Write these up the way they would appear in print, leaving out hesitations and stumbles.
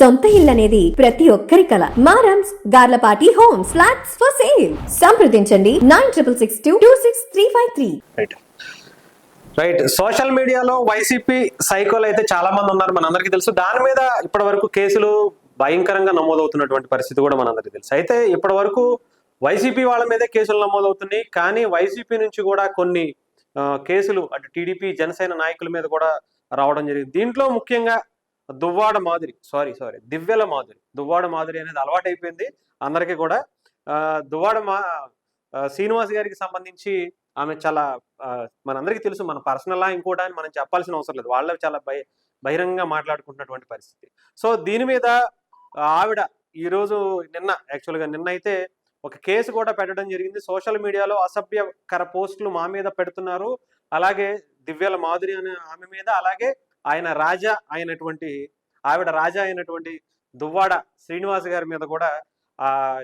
సొంత ఇల్లు అనేది ప్రతి ఒక్కరి కల. మారమ్స్ Garlapati homes flats for sale. సంప్రదించండి 9662263353. రైట్. సోషల్ మీడియాలో వైసీపీ సైకోలు అయితే చాలా మంది ఉన్నారు, మనందరికీ తెలుసు. దాని మీద ఇప్పటి వరకు కేసులు భయంకరంగా నమోదవుతున్నటువంటి పరిస్థితి కూడా మనందరికీ తెలుసు. అయితే ఇప్పటి వరకు వైసీపీ వాళ్ళ మీదే కేసులు నమోదవుతున్నాయి, కానీ వైసీపీ నుంచి కూడా కొన్ని కేసులు అటు టీడీపీ జనసేన నాయకుల మీద కూడా రావడం జరిగింది. దీంట్లో ముఖ్యంగా దువ్వాడ మాధురి అనేది అలవాటు అయిపోయింది అందరికీ కూడా. శ్రీనివాస్ గారికి సంబంధించి ఆమె చాలా మనందరికీ తెలుసు, మన పర్సనల్ ఇంకోటి అని మనం చెప్పాల్సిన అవసరం లేదు, వాళ్ళే చాలా బహిరంగంగా మాట్లాడుకుంటున్నటువంటి పరిస్థితి. సో దీని మీద ఆవిడ ఈరోజు నిన్న అయితే ఒక కేసు కూడా పెట్టడం జరిగింది. సోషల్ మీడియాలో అసభ్యకర పోస్టులు మా మీద పెడుతున్నారు, అలాగే దివ్యాల మాధురి అనే ఆమె మీద, అలాగే ఆవిడ రాజా అయినటువంటి దువ్వాడ శ్రీనివాస్ గారి మీద కూడా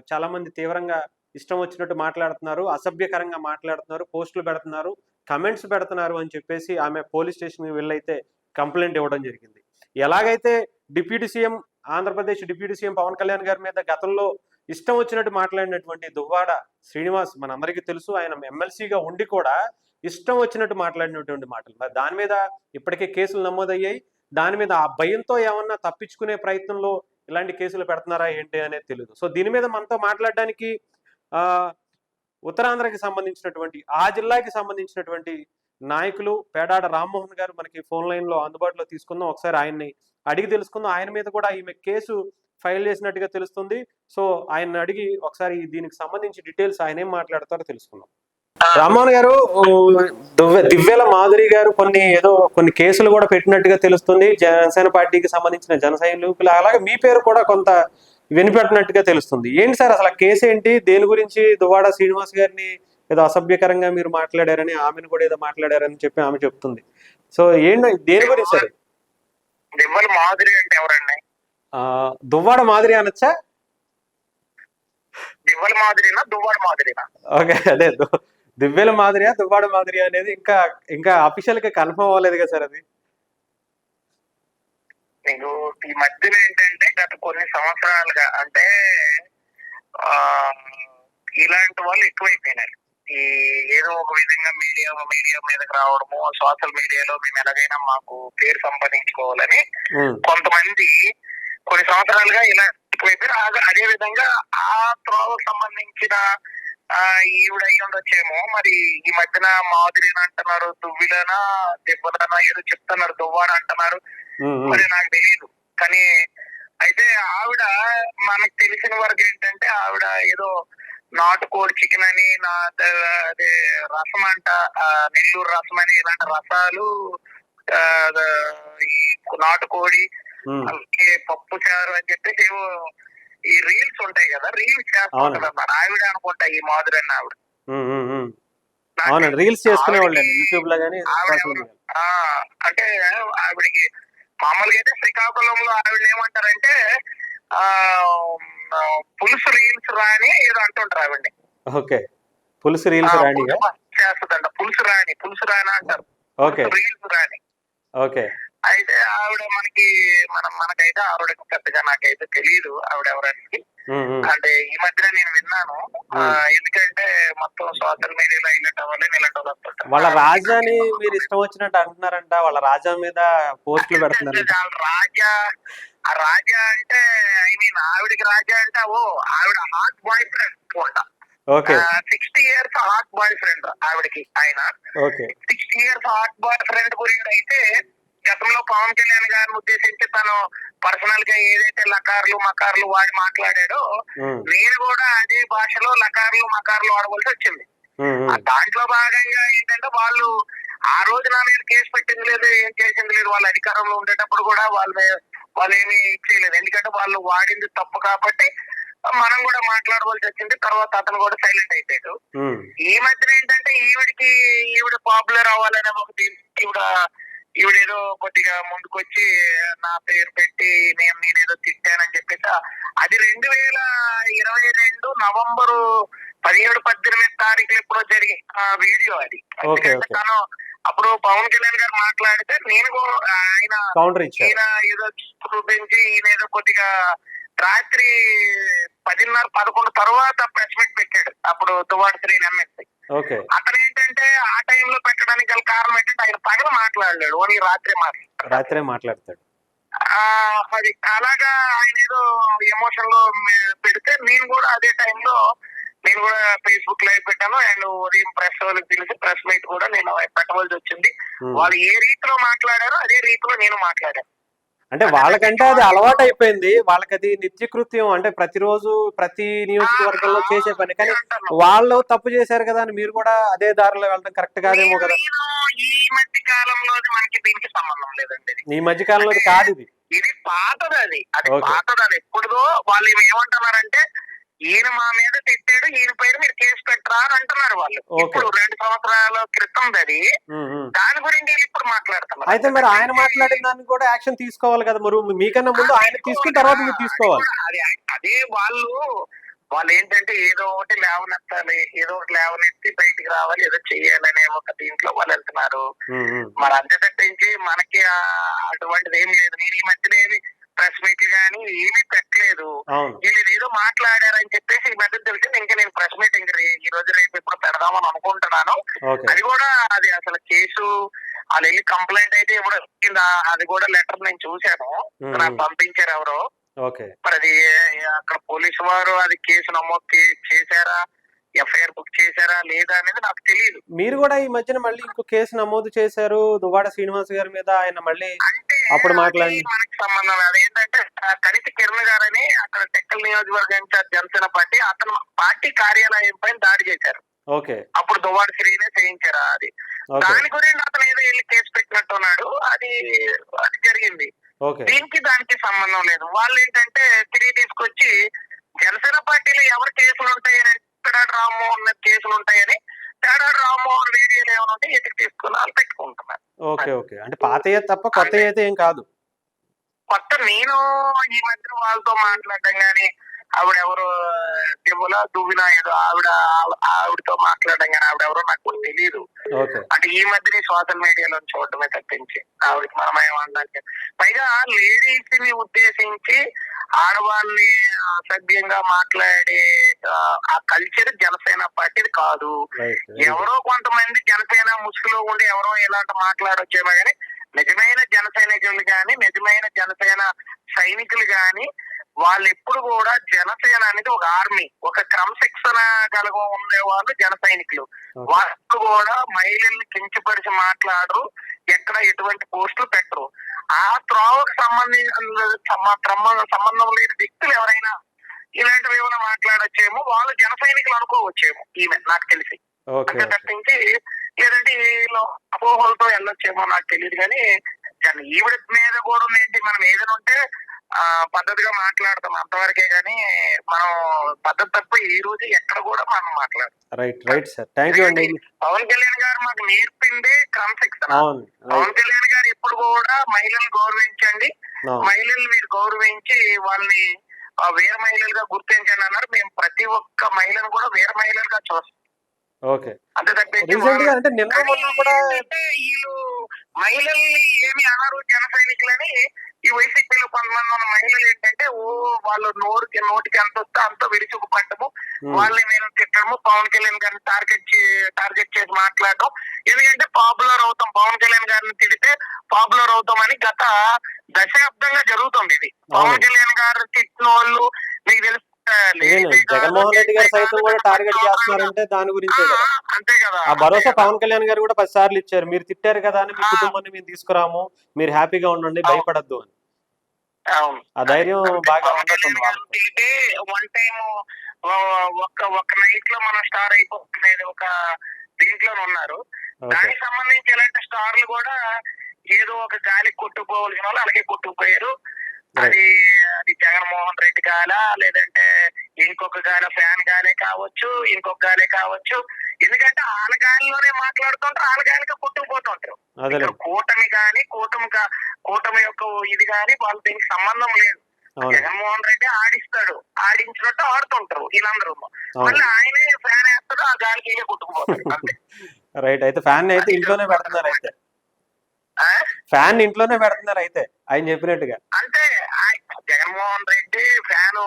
చాలా మంది తీవ్రంగా ఇష్టం వచ్చినట్టు మాట్లాడుతున్నారు, అసభ్యకరంగా మాట్లాడుతున్నారు, పోస్టులు పెడుతున్నారు, కమెంట్స్ పెడుతున్నారు అని చెప్పేసి ఆమె పోలీస్ స్టేషన్కి వెళ్ళైతే కంప్లైంట్ ఇవ్వడం జరిగింది. ఎలాగైతే ఆంధ్రప్రదేశ్ డిప్యూటీ సీఎం పవన్ కళ్యాణ్ గారి మీద గతంలో ఇష్టం వచ్చినట్టు మాట్లాడినటువంటి దువ్వాడ శ్రీనివాస్ మనందరికీ తెలుసు, ఆయన ఎమ్మెల్సీగా ఉండి కూడా ఇష్టం వచ్చినట్టు మాట్లాడినటువంటి మాటలు. మరి దాని మీద ఇప్పటికే కేసులు నమోదయ్యాయి. దాని మీద ఆ భయంతో ఏమన్నా తప్పించుకునే ప్రయత్నంలో ఇలాంటి కేసులు పెడుతున్నారా ఏంటి అనేది తెలియదు. సో దీని మీద మనతో మాట్లాడడానికి ఉత్తరాంధ్రకి సంబంధించినటువంటి ఆ జిల్లాకి సంబంధించినటువంటి నాయకులు పేడాడ రామ్మోహన్ గారు మనకి ఫోన్ లైన్ లో అందుబాటులో తీసుకుందాం. ఒకసారి ఆయన్ని అడిగి తెలుసుకుందాం. ఆయన మీద కూడా ఈమె కేసు ఫైల్ చేసినట్టుగా తెలుస్తుంది. సో ఆయన అడిగి ఒకసారి దీనికి సంబంధించి డీటెయిల్స్ ఆయన ఏం మాట్లాడతారో తెలుసుకుందాం. రామ్మోహన్ గారు, దివ్యాల మాధురి గారు కొన్ని కేసులు కూడా పెట్టినట్టుగా తెలుస్తుంది, జనసేన పార్టీకి సంబంధించిన జన సైనికులు, అలాగే మీ పేరు కూడా కొంత వినిపెట్టినట్టుగా తెలుస్తుంది. ఏంటి సార్ అసలు కేసు ఏంటి? దేని గురించి దువ్వాడ శ్రీనివాస్ గారిని ఏదో అసభ్యకరంగా మీరు మాట్లాడారని, ఆమెను కూడా ఏదో మాట్లాడారని చెప్పి ఆమె చెప్తుంది. సో ఏంటి, దేని గురించి సార్? దివ్యాల మాధురి అంటే ఎవరండి? దువ్వాడ మాధురి అనొచ్చా? దివ్యాల మాధురినా దువ్వాడ మాధురినా? ఓకే, అదే దివ్యాల మాధురియా దువ్వాడ మాధురి అనేది ఇంకా అఫీషియల్ గా కన్ఫర్మ్ అవ్వలేదు కదా సార్. అది మీకు ఈ మధ్యలో ఏంటంటే గత కొన్ని సంవత్సరాలుగా అంటే ఇలాంటి వాళ్ళు ఎక్కువైపోయినారు. ఈ ఏదో ఒక విధంగా మీడియా మీదకి రావడము, సోషల్ మీడియాలో మేము ఎలాగైనా మాకు పేరు సంపాదించుకోవాలని కొంతమంది కొన్ని సంవత్సరాలుగా ఇలా ఎక్కువైపోయారు. అదే విధంగా ఆ త్రోవకు సంబంధించిన ఈవిడ అయ్యి ఉండొచ్చేమో. మరి ఈ మధ్యన మాధురిని అంటున్నారు, దువ్విలనా దెబ్బలనా ఏదో చెప్తున్నారు, దువ్వాడ అంటున్నారు, మరి నాకు తెలియదు. కానీ అయితే ఆవిడ మనకు తెలిసిన వరకు ఏంటంటే ఆవిడ ఏదో నాటుకోడి చికెన్ అని, అదే రసం అంట, నెల్లూరు రసం అని, ఇలాంటి రసాలు, ఈ నాటుకోడి, అలాగే పప్పు చారు అని చెప్పేసి ఏవో ఈ రీల్స్ ఉంటాయి కదా, రీల్స్ చేస్తుంటారు అన్నమాట ఆవిడ అనుకుంటా, ఈ మాధురి అన్న ఆవిడ. రీల్స్ చేసుకునేవాళ్ళు యూట్యూబ్ లో గానీ. అంటే ఆవిడకి మామూలుగా అయితే శ్రీకాకుళంలో ఆవిడ ఏమంటారంటే పులుసు రీల్స్ రాని ఏదో అంటుంటారు ఆవిడ్ని. ఓకే, పులుసు రీల్స్ రాని చేస్తుందంట, పులుసు రాని అంటారు, రీల్స్ రాని. ఓకే, అయితే ఆవిడ మనకైతే ఆవిడ పెద్దగా నాకైతే తెలియదు ఆవిడ ఎవరికి. అంటే ఈ మధ్యన నేను విన్నాను, ఎందుకంటే మొత్తం సోషల్ మీడియాలో ఇలాంటి వాళ్ళు వాళ్ళ రాజాని మీరు ఇష్టం వచ్చినట్టు అంటున్నారంట, వాళ్ళ రాజా మీద పోస్టులు పెడుతున్నారు. రాజా అంటే ఆవిడకి రాజా అంటే ఆవిడ హాట్ బాయ్ ఫ్రెండ్ అనుకుంటా. 60 years హాట్ బాయ్ ఫ్రెండ్ ఆవిడకి. ఆయన 60 years హాట్ బాయ్ ఫ్రెండ్ గురించి అయితే గతంలో పవన్ కళ్యాణ్ గారిని ఉద్దేశించి తను పర్సనల్ గా ఏదైతే లకార్లు మకార్లు వాడి మాట్లాడాడో, నేను కూడా అదే భాషలో లకార్లు మకార్లు వాడవలసి వచ్చింది. దాంట్లో భాగంగా ఏంటంటే వాళ్ళు ఆ రోజు నా మీద కేసు పెట్టింది లేదు, ఏం చేసింది లేదు. వాళ్ళ అధికారంలో ఉండేటప్పుడు కూడా వాళ్ళు ఏమీ చేయలేదు, ఎందుకంటే వాళ్ళు వాడింది తప్పు కాబట్టి మనం కూడా మాట్లాడవలసి వచ్చింది. తర్వాత అతను కూడా సైలెంట్ అయిపోయాడు. ఈ మధ్యన ఏంటంటే ఈవిడ పాపులర్ అవ్వాలనే ఒక ఈవిడేదో కొద్దిగా ముందుకొచ్చి నా పేరు పెట్టి నేనేదో తిట్టానని చెప్పేసి, అది 2022 నవంబరు 17-18 తారీఖులు ఎప్పుడో జరిగిన వీడియో అది. తను అప్పుడు పవన్ కళ్యాణ్ గారు మాట్లాడితే నేను ఆయన కౌంటర్ ఇచ్చారు. ఈయన ఏదో చూపించి ఈయన ఏదో కొద్దిగా రాత్రి 10:30-11 తర్వాత ప్రెస్ మీట్ పెట్టాడు. అప్పుడు దువ్వాడ శ్రీని ఎమ్మెల్సీ. అతను ఏంటంటే ఆ టైంలో పెట్టడానికి గల కారణం ఏంటంటే ఆయన పగల మాట్లాడలేడు, ఓన్లీ రాత్రే మాట్లాడతాడు. అది అలాగా ఆయన ఏదో ఎమోషన్ లో పెడితే నేను కూడా అదే టైంలో నేను కూడా ఫేస్బుక్ లైవ్ పెట్టాను. అండ్ ఉదయం ప్రెస్ వాళ్ళకి పిలిచి ప్రెస్ మీట్ కూడా నేను పెట్టవలసి వచ్చింది. వాళ్ళు ఏ రీతిలో మాట్లాడారో అదే రీతిలో నేను మాట్లాడాను. అంటే వాళ్ళకంటే అది అలవాటు అయిపోయింది, వాళ్ళకి అది నిత్యకృత్యం, అంటే ప్రతిరోజు ప్రతి నియోజకవర్గంలో చేసే పని. కానీ వాళ్ళు తప్పు చేశారు కదా అని మీరు కూడా అదే దారిలో వెళ్ళడం కరెక్ట్ కాదేమో కదా. ఈ మధ్య కాలంలో మనకి దీనికి సంబంధం లేదండి. ఈ మధ్య కాలంలో కాదు, ఇది పాతది. అది పాతది. అది ఎప్పుడుదో వాళ్ళు ఏమంటున్నారంటే ఈయన మా మీద తిట్టాడు, ఈయన పేరు మీరు కేసు పెట్టరా అని అంటున్నారు వాళ్ళు. ఇప్పుడు 2 సంవత్సరాల క్రితం అది. దాని గురించి ఇప్పుడు మాట్లాడుతున్నారు. అయితే మరి ఆయన మాట్లాడిన దాన్ని కూడా యాక్షన్ తీసుకోవాలి కదా. మరి మీకన్నా ముందు ఆయన తీసుకున్న తర్వాత మీరు తీసుకోవాలి. అదే వాళ్ళు ఏంటంటే ఏదో ఒకటి లేవనెత్తాలి, ఏదో ఒకటి లేవనెత్తి బయటికి రావాలి, ఏదో చెయ్యాలనే ఒక దీంట్లో వాళ్ళు వెళ్తున్నారు. మరి అంతే తప్పించి మనకి అటువంటిది ఏం లేదు. నేను ఈ మధ్యన ఏమి ప్రెస్ మీట్లు గానీ ఏమీ పెట్టలేదు. వీళ్ళు ఏదో మాట్లాడారని చెప్పేసి ఈ మధ్య తెలిసింది. ఇంకా నేను ప్రెస్ మీట్ ఇంకా ఈ రోజు రేపు ఇప్పుడు పెడదామని అనుకుంటున్నాను. అది కూడా అది అసలు కేసు వాళ్ళు వెళ్ళి కంప్లైంట్ అయితే ఇప్పుడు అది కూడా లెటర్ నేను చూశాను, నాకు పంపించారు ఎవరో. మరి అది అక్కడ పోలీసు వారు అది కేసు నమోదు చేశారా, ఎఫ్ఐఆర్ బుక్ చేశారా లేదా అనేది నాకు తెలియదు. మీరు కూడా ఈ మధ్యన మళ్ళీ ఇంకో కేసు నమోదు చేశారు దువ్వాడ శ్రీనివాస్ గారి మీద. ఆయన మళ్ళీ అప్పుడు మాట్లాడి మనకి సంబంధం అదేంటంటే కనితి కిరణ్ గారని అక్కడ టెక్కల్ నియోజకవర్గం ఇన్ఛార్జ్ జనసేన పార్టీ, అతను పార్టీ కార్యాలయం పైన దాడి చేశారు. అప్పుడు దువ్వాడ శ్రీనే చేయించారు. అది దాని గురించి అతను ఏదో వెళ్ళి కేసు పెట్టినట్టున్నాడు. అది జరిగింది. దీనికి దానికి సంబంధం లేదు. వాళ్ళు ఏంటంటే తిరిగి తీసుకొచ్చి జనసేన పార్టీలో ఎవరు కేసులు ఉంటాయని, పేడాడ రామ్మోహన్ కేసులు ఉంటాయని, పేడాడ రామ్మోహన్ వీడియోలు ఏమైనా ఉంటే ఎదురు తీసుకుని వాళ్ళు పెట్టుకుంటున్నారు. అంటే పాత తప్ప కొత్త అయితే ఏం కాదు. కొత్త నేను ఈ మధ్య వాళ్ళతో మాట్లాడడం గానీ, ఆవిడెవరో దువ్వినా ఏదో ఆవిడతో మాట్లాడడం కానీ ఆవిడెవరో నాకు కూడా తెలియదు. అంటే ఈ మధ్యనే సోషల్ మీడియాలో చూడటమే తప్పించి ఆవిడకి మనం ఏమనడానికి. పైగా లేడీస్ ని ఉద్దేశించి ఆడవాళ్ళని అసభ్యంగా మాట్లాడే ఆ కల్చర్ జనసేన పార్టీది కాదు. ఎవరో కొంతమంది జనసేన ముసుగులో ఉండి ఎవరో ఇలాంటి మాట్లాడొచ్చేమో కానీ నిజమైన జన సైనికులు గాని, నిజమైన జనసేన సైనికులు గాని వాళ్ళు ఎప్పుడు కూడా జనసేన అనేది ఒక ఆర్మీ, ఒక క్రమశిక్షణ కలిగి ఉండే వాళ్ళు జన సైనికులు. వాళ్ళు కూడా మహిళల్ని కించపరిచి మాట్లాడరు, ఎక్కడ ఎటువంటి పోస్టులు పెట్టరు. ఆ త్రోవకు సంబంధం లేని వ్యక్తులు ఎవరైనా ఇలాంటివి ఏమైనా మాట్లాడొచ్చేమో వాళ్ళు జన సైనికులు అనుకోవచ్చేమో ఈమె నాకు తెలిసి. అంటే తప్పించి లేదంటే వీళ్ళు అపోహలతో వెళ్ళొచ్చేమో నాకు తెలియదు. కానీ ఈవిడ మీద కూడా ఏంటి, మనం ఏదైనా ఉంటే పద్ధతిగా మాట్లాడతాం అంతవరకే. గానీ మనం పద్ధతి తప్ప ఈ రోజు ఎక్కడ కూడా మనం మాట్లాడతాం. పవన్ కళ్యాణ్ గారు మాకు నేర్పింది క్రమశిక్షణ. పవన్ కళ్యాణ్ గారు ఎప్పుడు కూడా మహిళలను గౌరవించండి, మహిళల్ని మీరు గౌరవించి వాళ్ళని వీర మహిళలుగా గుర్తించండి అన్నారు. మేము ప్రతి ఒక్క మహిళను కూడా వీర మహిళలుగా చూస్తాం. అంతే తప్పించి వీళ్ళు మహిళల్ని ఏమి అనరు జన సైనికులని. ఈ వైసీపీలో కొంతమంది ఉన్న మహిళలు ఏంటంటే వాళ్ళు నోటికి ఎంత వస్తే అంత విరుచుకు పట్టము, వాళ్ళని మేము తిట్టడము, పవన్ కళ్యాణ్ గారిని టార్గెట్ చేసి మాట్లాడటం. ఎందుకంటే పాపులర్ అవుతాం, పవన్ కళ్యాణ్ గారిని తిడితే పాపులర్ అవుతాం అని గత దశాబ్దంగా జరుగుతుంది. ఇది పవన్ కళ్యాణ్ గారు తిట్టిన వాళ్ళు మీకు తెలుసు. జగన్మోహన్ రెడ్డి గారు సైతం కూడా టార్గెట్ చేస్తున్నారంటే దాని గురించే కదా. అంతే కదా. ఆ భరోసా పవన్ కళ్యాణ్ గారు కూడా 10 సార్లు ఇచ్చారు. మీరు తిట్టారు కదా అని మీ కుటుంబాన్ని మేము తీసుకురాము, మీరు హ్యాపీగా ఉండండి, భయపడద్దు అని. ఆ ధైర్యం బాగా ఉన్నట్టుంది. వన్ టైం ఒక నైట్ లో మనం స్టార్ అయిపోతున్నది ఒక దీంట్లో ఉన్నారు. దానికి సంబంధించి ఇలాంటి స్టార్లు కూడా ఏదో ఒక గాలి కొట్టుకుపోవాల్సిన వాళ్ళు అలాగే కొట్టుకుపోయారు. అది జగన్మోహన్ రెడ్డి గాలా, లేదంటే ఇంకొక గాలి ఫ్యాన్ గాలే కావచ్చు, ఇంకొక గాలే కావచ్చు. ఎందుకంటే వాళ్ళ గాలిలోనే మాట్లాడుతుంటారు, వాళ్ళ గాలిగా కొట్టుకుపోతుంటారు. కూటమి గాని కూటమి యొక్క ఇది గాని వాళ్ళు దీనికి సంబంధం లేదు. జగన్మోహన్ రెడ్డి ఆడిస్తాడు, ఆడించినట్టు ఆడుతుంటారు వీళ్ళందరూ. మళ్ళీ ఆయనే ఫ్యాన్ వేస్తాడు, ఆ గాలికి కొట్టుకుపోతాడు అంతే. రైట్. అయితే ఫ్యాన్ అయితే ఇంట్లోనే పెడుతున్నారు అయితే. ఫ్యాన్ ఇంట్లోనే పెడుతున్నారు అయితే ఆయన చెప్పినట్టుగా. అంటే జగన్మోహన్ రెడ్డి ఫ్యాన్,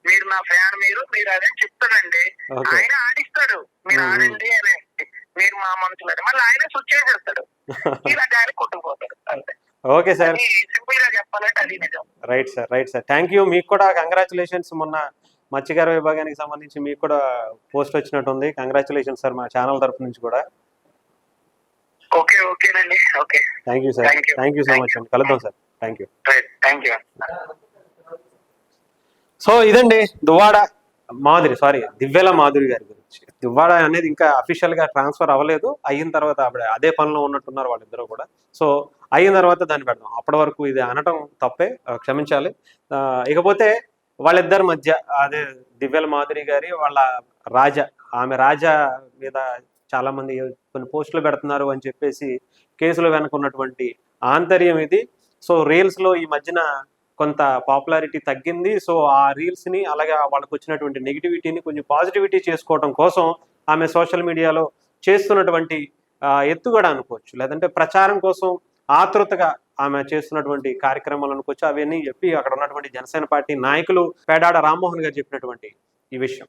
మీరు నా ఫ్యాన్, మీరు అదే చెప్తానండి. ఆయన ఆడిస్తాడు, మీరు ఆడండి అని, మీరు మా మనుషులు అని, మళ్ళీ ఆయన స్విచ్ చేసేస్తాడు, ఇలా గాలి కొట్టుకుపోతాడు అంతే. ఓకే సార్, సింపుల్ గా చెప్పాలంటే అది నిజం. Right sir, right sir, thank you. మీకు కూడా కంగ్రాచులేషన్స్. మొన్న మత్స్యకార విభాగానికి సంబంధించి మీకు కూడా పోస్ట్ వచ్చినట్టుంది. కంగ్రాచులేషన్స్ సార్, మా ఛానల్ తరఫు నుంచి కూడా. ఓకేనండి. Okay, thank you sir, thank you so much అండి. కలుద్దాం సార్. Thank you. సో ఇదండి దువ్వాడ దివ్యల మాధురి గారి గురించి. దువ్వాడ అనేది ఇంకా అఫీషియల్ గా ట్రాన్స్ఫర్ అవ్వలేదు, అయిన తర్వాత ఆవిడ అదే పనిలో ఉన్నట్టున్నారు వాళ్ళిద్దరూ కూడా. సో అయిన తర్వాత దాన్ని పెడదాం, అప్పటి వరకు ఇది అనటం తప్పే, క్షమించాలి. ఇకపోతే వాళ్ళిద్దరి మధ్య అదే దివ్యల మాధురి గారి వాళ్ళ ఆమె రాజా మీద చాలా మంది కొన్ని పోస్టులు పెడుతున్నారు అని చెప్పేసి కేసులో వెనుకున్నటువంటి ఆంతర్యం ఇది. సో రీల్స్ లో ఈ మధ్యన కొంత పాపులారిటీ తగ్గింది. సో ఆ రీల్స్ ని, అలాగే వాళ్ళకు వచ్చినటువంటి నెగిటివిటీని కొంచెం పాజిటివిటీ చేసుకోవడం కోసం ఆమె సోషల్ మీడియాలో చేస్తున్నటువంటి ఎత్తుగడ అనుకోవచ్చు, లేదంటే ప్రచారం కోసం ఆతృతగా ఆమె చేస్తున్నటువంటి కార్యక్రమాలు అనుకోవచ్చు. అవన్నీ చెప్పి అక్కడ ఉన్నటువంటి జనసేన పార్టీ నాయకులు పేడాడ రామ్మోహన్ గారు చెప్పినటువంటి ఈ విషయం.